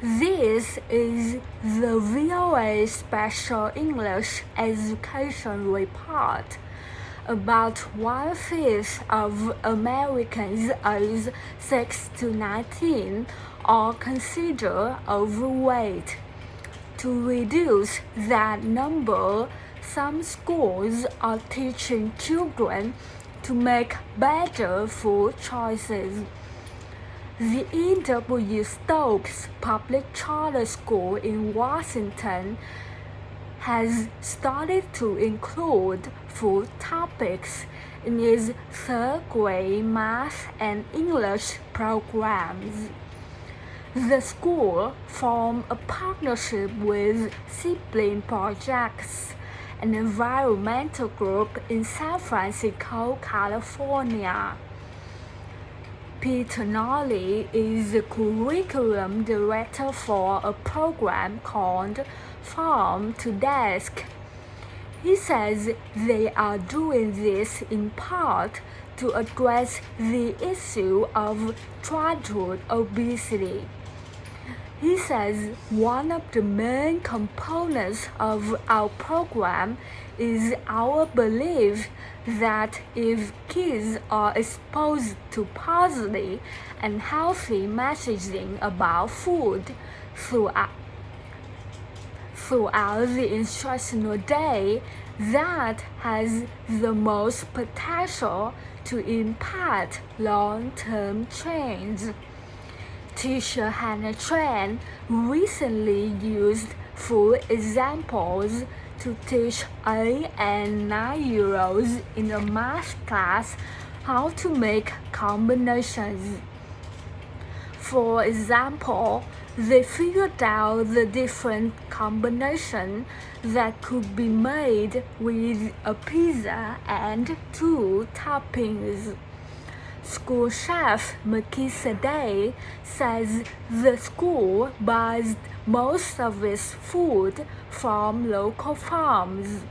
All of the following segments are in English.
This is the VOA Special English Education Report. About 1/5 of Americans aged 6 to 19 are considered overweight. To reduce that number, some schools are teaching children to make better food choices. The E.W. Stokes Public Charter School in Washington has started to include food topics in its third grade math and English programs. The school formed a partnership with Sibling Projects, an environmental group in San Francisco, California. Peter Nolly is the curriculum director for a program called Farm to Desk. He says they are doing this in part to address the issue of childhood obesity. He says one of the main components of our program is our belief that if kids are exposed to positive and healthy messaging about food throughout the instructional day, that has the most potential to impact long-term change. Teacher Hannah Tran recently used food examples to teach 8 and 9-year-olds in a math class how to make combinations. For example, they figured out the different combinations that could be made with a pizza and 2 toppings. School chef Makisa Day says the school buys most of its food from local farms,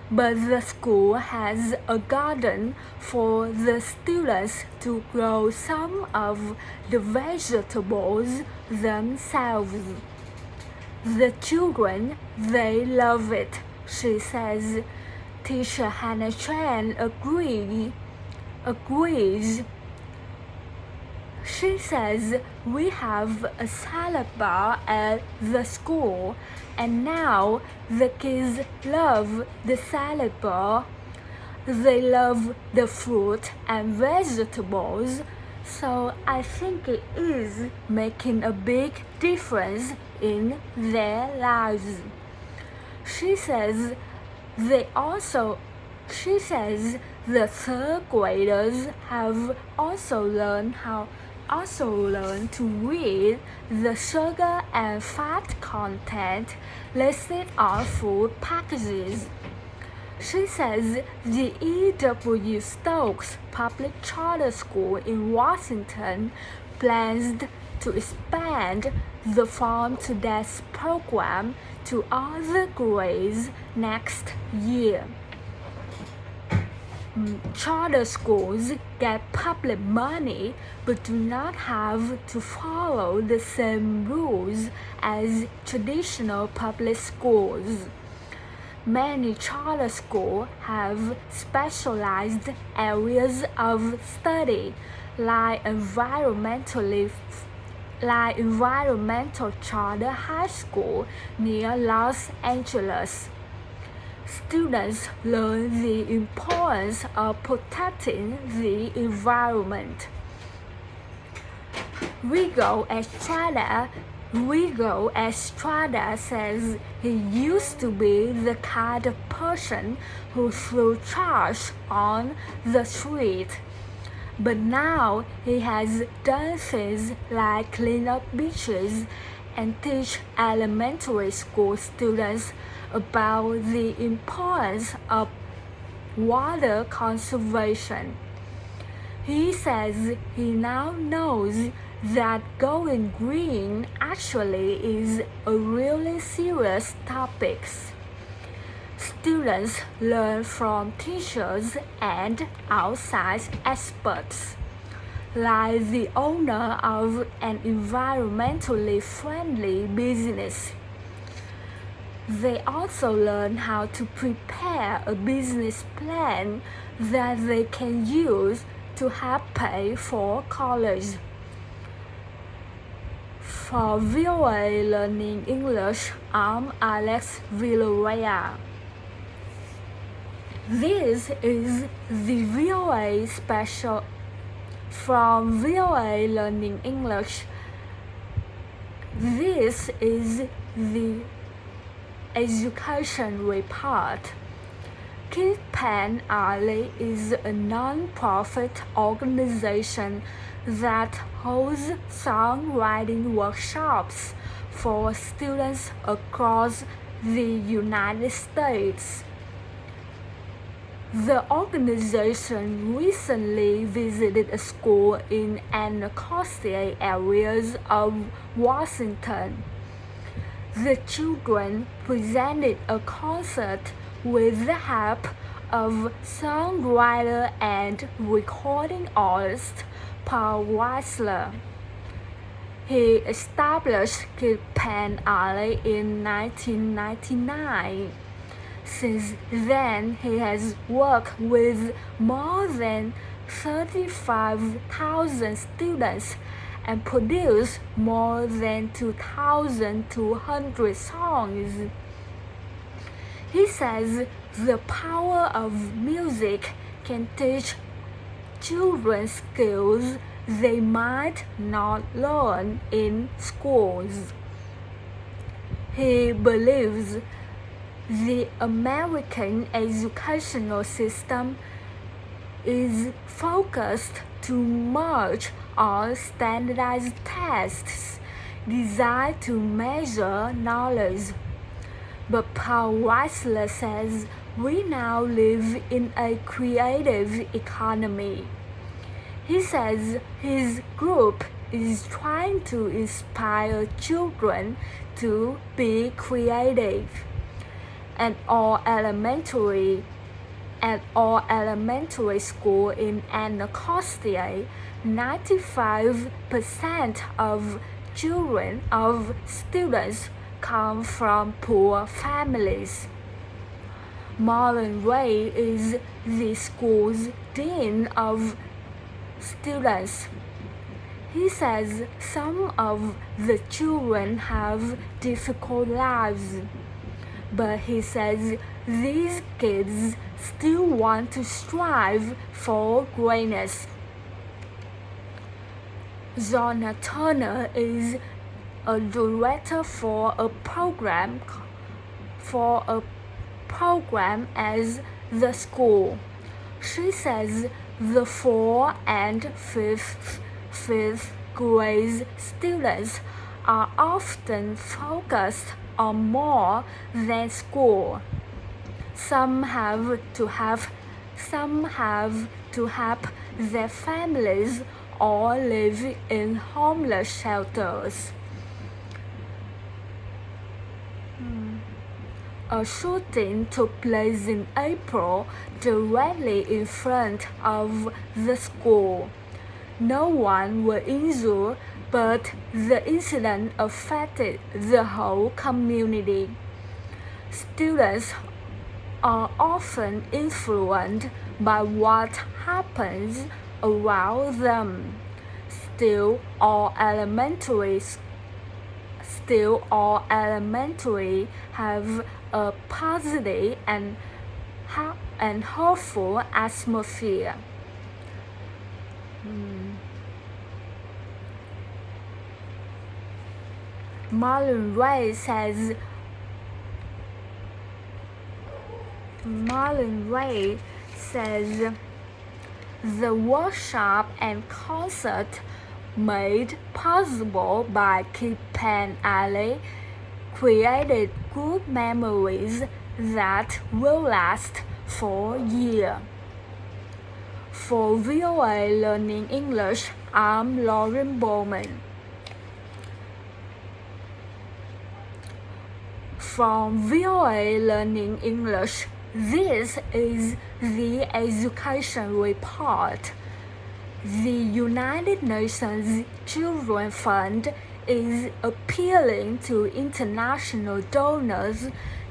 but the school has a garden for the students to grow some of the vegetables themselves. The children, they love it, she says. Teacher Hannah Tran agrees. She says we have a salad bar at the school, and now the kids love the salad bar. They love the fruit and vegetables, so I think it is making a big difference in their lives. She says the third graders have also learned to read the sugar and fat content listed on food packages. She says the E.W. Stokes Public Charter School in Washington plans to expand the Farm to Desk program to other grades next year. Charter schools get public money but do not have to follow the same rules as traditional public schools. Many charter schools have specialized areas of study, like Environmental Charter High School near Los Angeles. Students learn the importance of protecting the environment. Rigo Estrada says he used to be the kind of person who threw trash on the street, but now he has done things like clean up beaches and teach elementary school students about the importance of water conservation. He says he now knows that going green actually is a really serious topic. Students learn from teachers and outside experts. like the owner of an environmentally friendly business. They also learn how to prepare a business plan that they can use to help pay for college. For VOA Learning English, I'm Alex Villarreal. This is the VOA special from VOA Learning English. This is the education report. Kid Pen Alley is a non-profit organization that holds songwriting workshops for students across the United States. The organization recently visited a school in Anacostia areas of Washington. The children presented a concert with the help of songwriter and recording artist Paul Weisler. He established Kid Pen Alley in 1999. Since then, he has worked with more than 35,000 students and produced more than 2,200 songs. He says the power of music can teach children skills they might not learn in schools. He believes the American educational system is focused too much on standardized tests designed to measure knowledge. But Paul Weisler says we now live in a creative economy. He says his group is trying to inspire children to be creative. At all elementary school in Anacostia, 95% of students come from poor families. Marlon Ray is the school's dean of students. He says some of the children have difficult lives, but he says these kids still want to strive for greatness. Zona Turner is a director for a program as the school. She says the 4th and 5th grade students are often focused on more than school. Some have to help their families or live in homeless shelters. A shooting took place in April directly in front of the school. No one was injured, but the incident affected the whole community. Students are often influenced by what happens around them. Still, all elementary have a positive and hopeful atmosphere. Marlon Ray says the workshop and concert made possible by Kid Pen Alley created good memories that will last for years. For VOA Learning English, I'm Lauren Bowman. From VOA Learning English, this is the Education Report. The United Nations Children's Fund is appealing to international donors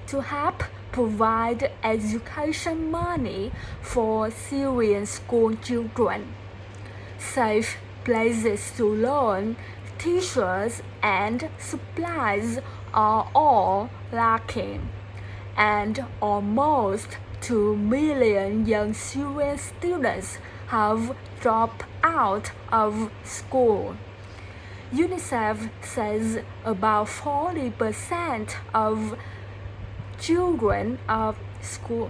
to help provide education money for Syrian school children. Safe places to learn, teachers, and supplies are all lacking, and almost 2 million young Syrian students have dropped out of school. UNICEF says about 40% of children of school.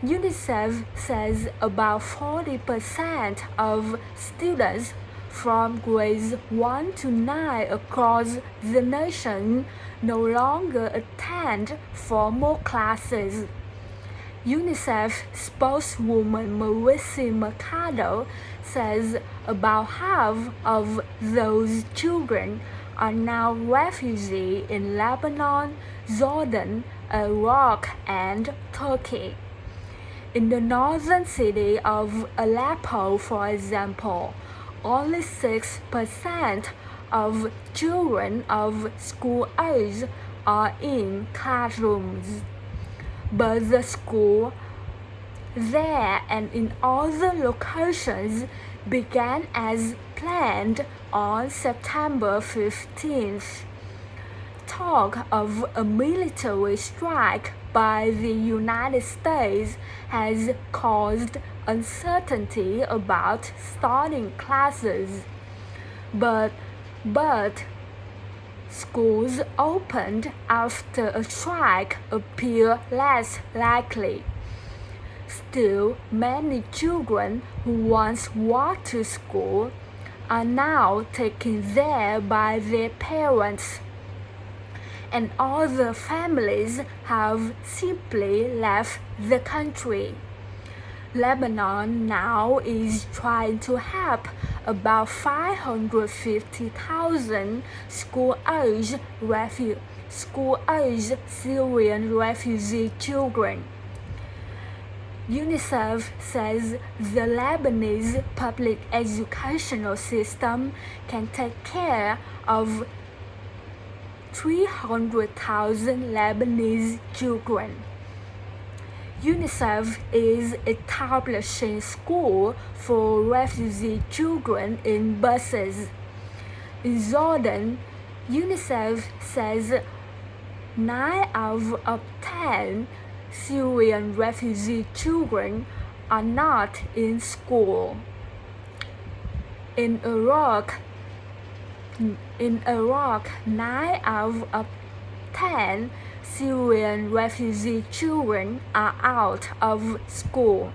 UNICEF says about 40% of students from grades 1 to 9 across the nation no longer attend formal classes. UNICEF spokeswoman Marissa Mercado says about half of those children are now refugees in Lebanon, Jordan, Iraq, and Turkey. In the northern city of Aleppo, for example, only 6% of children of school age are in classrooms. But the school there and in other locations began as planned on September 15th. Talk of a military strike by the United States has caused uncertainty about starting classes, but schools opened after a strike appear less likely. Still, many children who once walked to school are now taken there by their parents, and other families have simply left the country. Lebanon now is trying to help about 550,000 school-aged Syrian refugee children. UNICEF says the Lebanese public educational system can take care of 300,000 Lebanese children. UNICEF is establishing schools for refugee children in buses. In Jordan, UNICEF says 9 out of 10 Syrian refugee children are not in school. In Iraq, 9 out of 10 Syrian refugee children are out of school.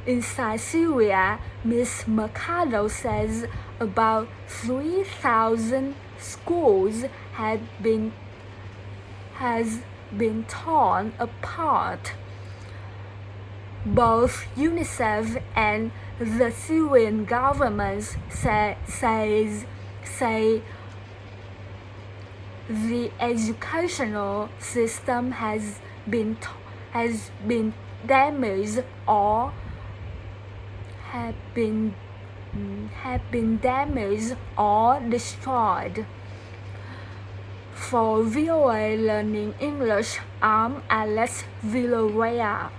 Inside Syria, Ms. Mercado says about 3,000 schools has been torn apart. Both UNICEF and the Syrian government say the educational system has been damaged or destroyed. For VOA Learning English, I'm Alex Villarreal.